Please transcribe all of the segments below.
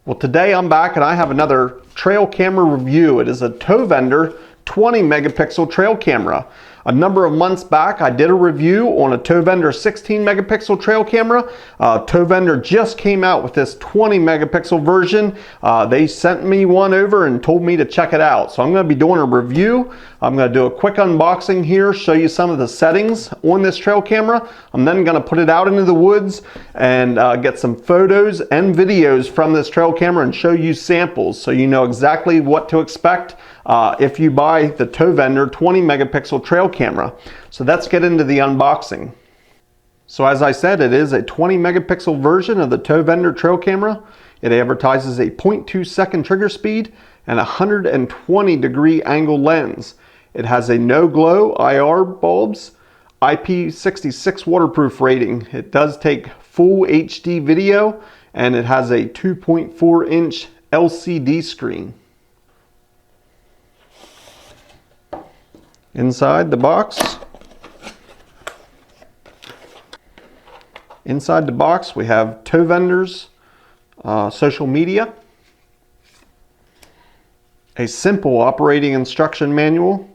Well, today I'm back and I have another trail camera review. It is a Tovendor 20 megapixel trail camera. A number of months back I did a review on a Tovendor 16 megapixel trail camera. Tovendor just came out with this 20 megapixel version. They sent me one over and told me to check it out. So I'm going to be doing a review. I'm going to do a quick unboxing here, show you some of the settings on this trail camera. I'm then going to put it out into the woods and get some photos and videos from this trail camera and show you samples so you know exactly what to expect if you buy the Tovendor 20 megapixel trail camera. So let's get into the unboxing. So as I said, it is a 20 megapixel version of the Tovendor trail camera. It advertises a 0.2 second trigger speed and a 120 degree angle lens. It has a no glow IR bulbs, IP66 waterproof rating. It does take full HD video and it has a 2.4 inch LCD screen. Inside the box, we have Tovendor's social media, a simple operating instruction manual,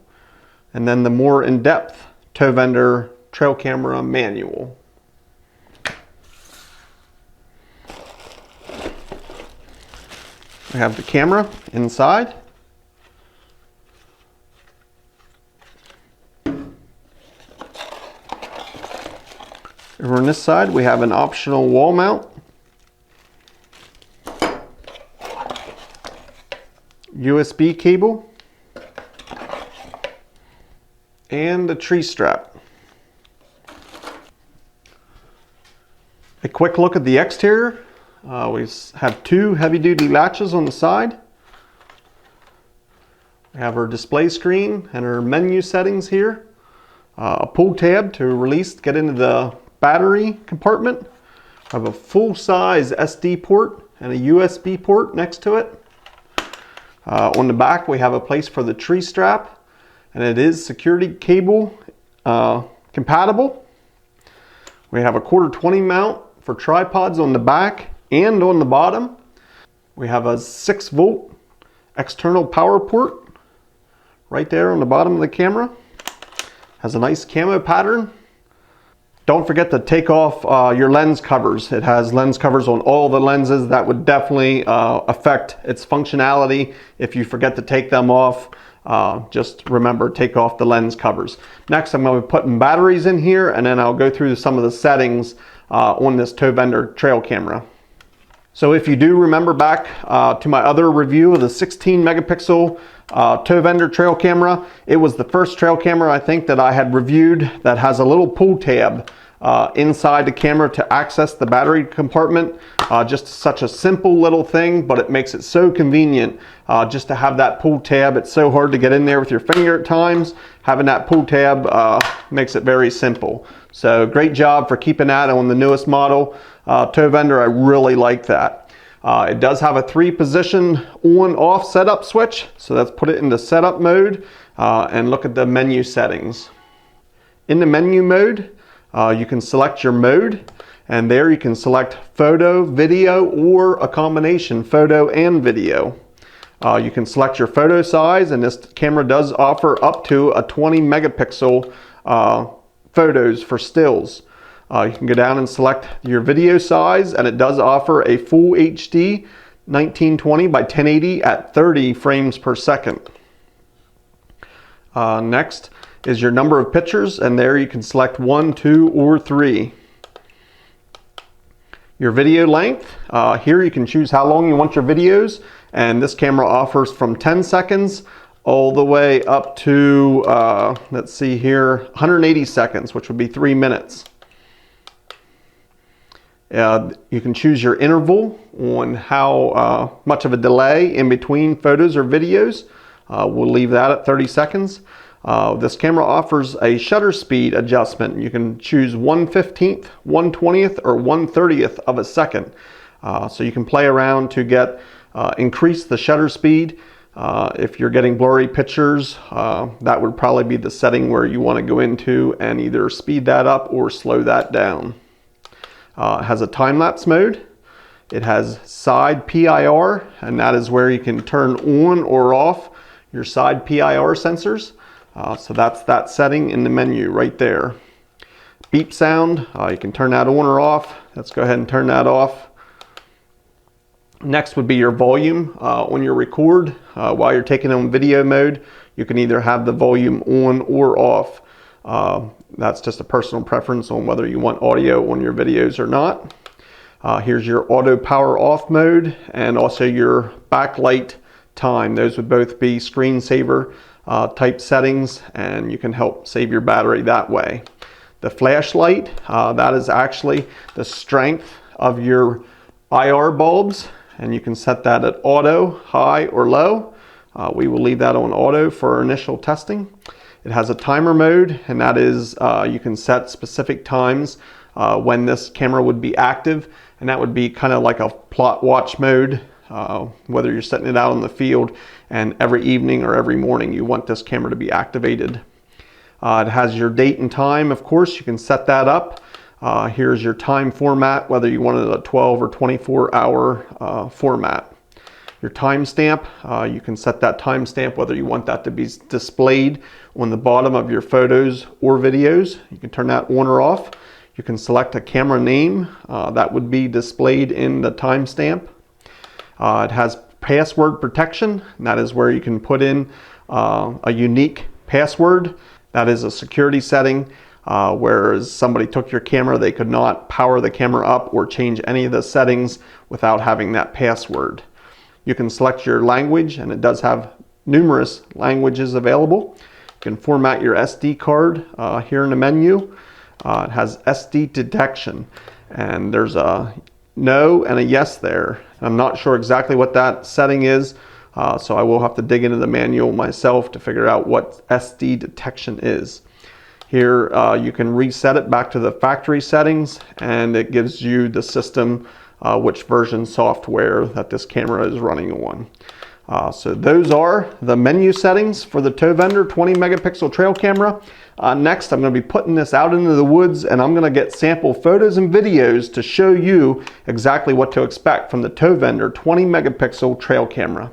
and then the more in-depth Tovendor trail camera manual. We have the camera inside. Over on this side, we have an optional wall mount, USB cable, and a tree strap. A quick look at the exterior. We have two heavy-duty latches on the side. We have our display screen and our menu settings here. A pull tab to release, get into the battery compartment. I have a full-size SD port and a USB port next to it. On the back we have a place for the tree strap, and it is security cable compatible. We have a 1/4-20 mount for tripods on the back and on the bottom. We have a 6-volt external power port right there on the bottom of the camera. Has a nice camo pattern. Don't forget to take off your lens covers. It has lens covers on all the lenses. That would definitely affect its functionality if you forget to take them off. Just remember, take off the lens covers. Next, I'm going to be putting batteries in here, and then I'll go through some of the settings on this Tovendor trail camera. So if you do remember back to my other review of the 16 megapixel Tovendor trail camera, it was the first trail camera I think that I had reviewed that has a little pull tab inside the camera to access the battery compartment. Just such a simple little thing, but it makes it so convenient just to have that pull tab. It's so hard to get in there with your finger at times. Having that pull tab makes it very simple. So great job for keeping that on the newest model Tovendor. I really like that. It does have a 3-position on-off setup switch, so let's put it into setup mode and look at the menu settings. In the menu mode, you can select your mode, and there you can select photo, video, or a combination photo and video. You can select your photo size, and this camera does offer up to a 20 megapixel photos for stills. You can go down and select your video size, and it does offer a full HD 1920 by 1080 at 30 frames per second. Next is your number of pictures, and there you can select 1, 2, or 3. Your video length, here you can choose how long you want your videos, and this camera offers from 10 seconds all the way up to, let's see here, 180 seconds, which would be 3 minutes. You can choose your interval on how much of a delay in between photos or videos. We'll leave that at 30 seconds. This camera offers a shutter speed adjustment. You can choose 1/15th, 1/20th, or 1/30th of a second. So you can play around to get increase the shutter speed. If you're getting blurry pictures, that would probably be the setting where you want to go into and either speed that up or slow that down. It has a time-lapse mode. It has side PIR, and that is where you can turn on or off your side PIR sensors. So that's that setting in the menu right there. Beep sound, you can turn that on or off. Let's go ahead and turn that off. Next would be your volume on your record. While you're taking on video mode, you can either have the volume on or off. That's just a personal preference on whether you want audio on your videos or not. Here's your auto power off mode and also your backlight time. Those would both be screensaver type settings, and you can help save your battery that way. The flashlight, that is actually the strength of your IR bulbs, and you can set that at auto, high, or low. We will leave that on auto for our initial testing. It has a timer mode, and that is you can set specific times when this camera would be active, and that would be kind of like a plot watch mode, whether you're setting it out in the field and every evening or every morning you want this camera to be activated. It has your date and time, of course, you can set that up. Here's your time format, whether you wanted a 12 or 24 hour format. Your timestamp, you can set that timestamp whether you want that to be displayed on the bottom of your photos or videos. You can turn that on or off. You can select a camera name that would be displayed in the timestamp. It has password protection, and that is where you can put in a unique password. That is a security setting, whereas somebody took your camera, they could not power the camera up or change any of the settings without having that password. You can select your language, and it does have numerous languages available. You can format your SD card here in the menu. It has SD detection, and there's a no and a yes there. I'm not sure exactly what that setting is, so I will have to dig into the manual myself to figure out what SD detection is. Here you can reset it back to the factory settings, and it gives you the system which version software that this camera is running on. So those are the menu settings for the Tovendor 20 megapixel trail camera. Next, I'm going to be putting this out into the woods, and I'm going to get sample photos and videos to show you exactly what to expect from the Tovendor 20 megapixel trail camera.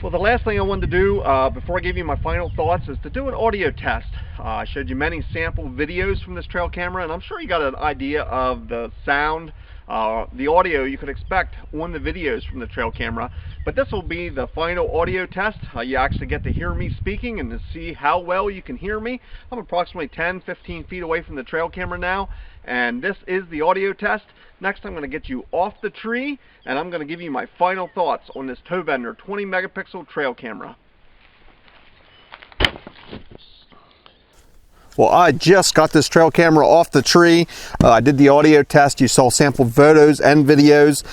Well, the last thing I wanted to do before I give you my final thoughts is to do an audio test. I showed you many sample videos from this trail camera, and I'm sure you got an idea of the sound, the audio you could expect on the videos from the trail camera. But this will be the final audio test. You actually get to hear me speaking and to see how well you can hear me. I'm approximately 10-15 feet away from the trail camera now, and this is the audio test. Next, I'm going to get you off the tree, and I'm going to give you my final thoughts on this Tovendor 20 megapixel trail camera. Well, I just got this trail camera off the tree. I did the audio test. You saw sample photos and videos.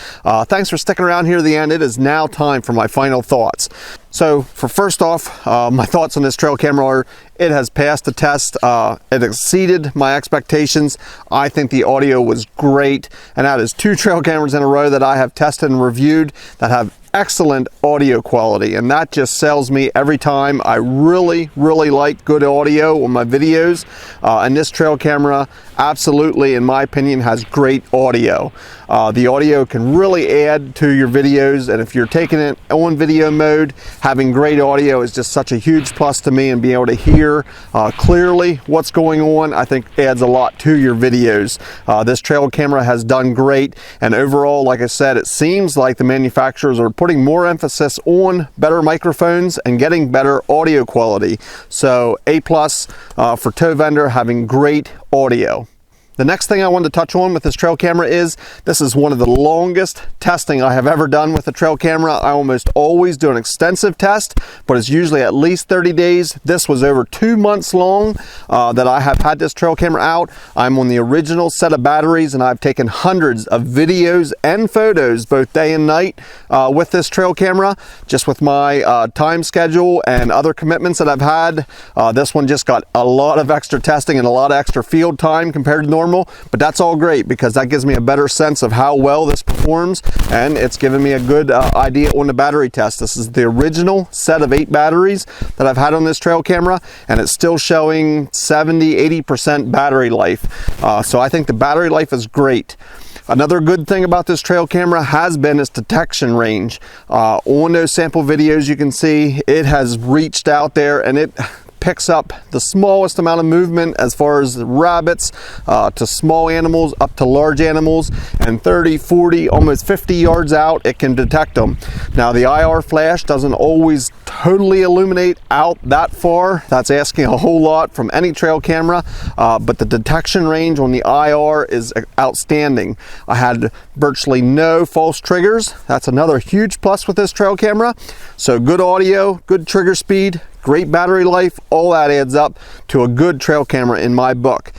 Thanks for sticking around here to the end. It is now time for my final thoughts. So, for first off, my thoughts on this trail camera are it has passed the test. It exceeded my expectations. I think the audio was great, and that is 2 trail cameras in a row that I have tested and reviewed that have excellent audio quality, and that just sells me every time. I really like good audio on my videos, and this trail camera absolutely, in my opinion, has great audio. The audio can really add to your videos, and if you're taking it on video mode, having great audio is just such a huge plus to me, and being able to hear clearly what's going on, I think adds a lot to your videos. This trail camera has done great, and overall, like I said, it seems like the manufacturers are putting more emphasis on better microphones and getting better audio quality. So A+ for Tovendor, having great audio. The next thing I wanted to touch on with this trail camera is this is one of the longest testing I have ever done with a trail camera. I almost always do an extensive test, but it's usually at least 30 days. This was over 2 months long that I have had this trail camera out. I'm on the original set of batteries, and I've taken hundreds of videos and photos both day and night with this trail camera. Just with my time schedule and other commitments that I've had, this one just got a lot of extra testing and a lot of extra field time compared to normal. But that's all great because that gives me a better sense of how well this performs, and it's given me a good idea on the battery test. This is the original set of 8 batteries that I've had on this trail camera, and it's still showing 70-80% battery life. So I think the battery life is great. Another good thing about this trail camera has been its detection range. On those sample videos you can see it has reached out there, and it picks up the smallest amount of movement, as far as rabbits to small animals up to large animals, and 30, 40, almost 50 yards out it can detect them. Now the IR flash doesn't always totally illuminate out that far. That's asking a whole lot from any trail camera, but the detection range on the IR is outstanding. I had virtually no false triggers. That's another huge plus with this trail camera. So good audio, good trigger speed, great battery life, all that adds up to a good trail camera in my book.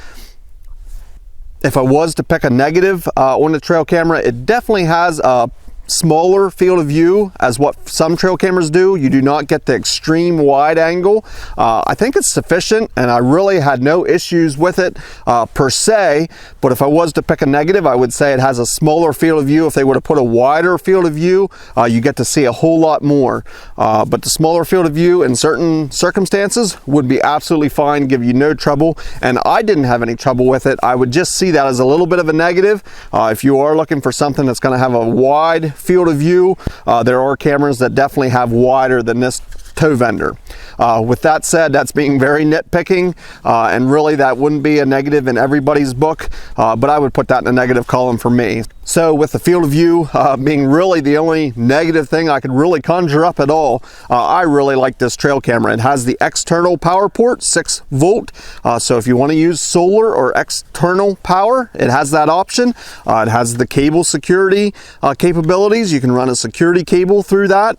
If I was to pick a negative on the trail camera, it definitely has a smaller field of view as what some trail cameras do. You do not get the extreme wide angle. I think it's sufficient, and I really had no issues with it per se, but if I was to pick a negative, I would say it has a smaller field of view. If they would have put a wider field of view, you get to see a whole lot more, but the smaller field of view in certain circumstances would be absolutely fine, give you no trouble, and I didn't have any trouble with it. I would just see that as a little bit of a negative. If you are looking for something that's going to have a wide field of view, there are cameras that definitely have wider than this Tovendor. With that said, that's being very nitpicking, and really that wouldn't be a negative in everybody's book, but I would put that in a negative column for me. So with the field of view being really the only negative thing I could really conjure up at all, I really like this trail camera. It has the external power port, 6 volt, so if you want to use solar or external power, it has that option. It has the cable security capabilities. You can run a security cable through that.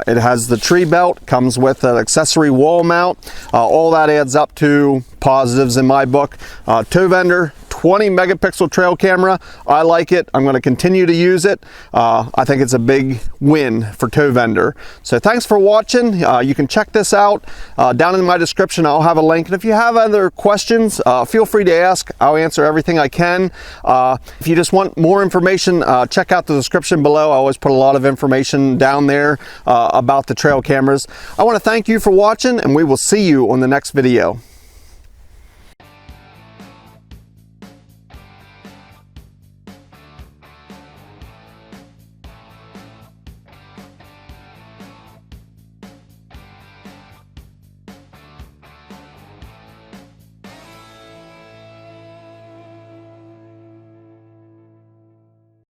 It has the tree belt, comes with an accessory wall mount. All that adds up to positives in my book. Tovendor 20 megapixel trail camera. I like it. I'm going to continue to use it. I think it's a big win for Tovendor. So thanks for watching. You can check this out down in my description. I'll have a link, and if you have other questions, feel free to ask. I'll answer everything I can. If you just want more information, check out the description below. I always put a lot of information down there about the trail cameras. I want to thank you for watching, and we will see you on the next video.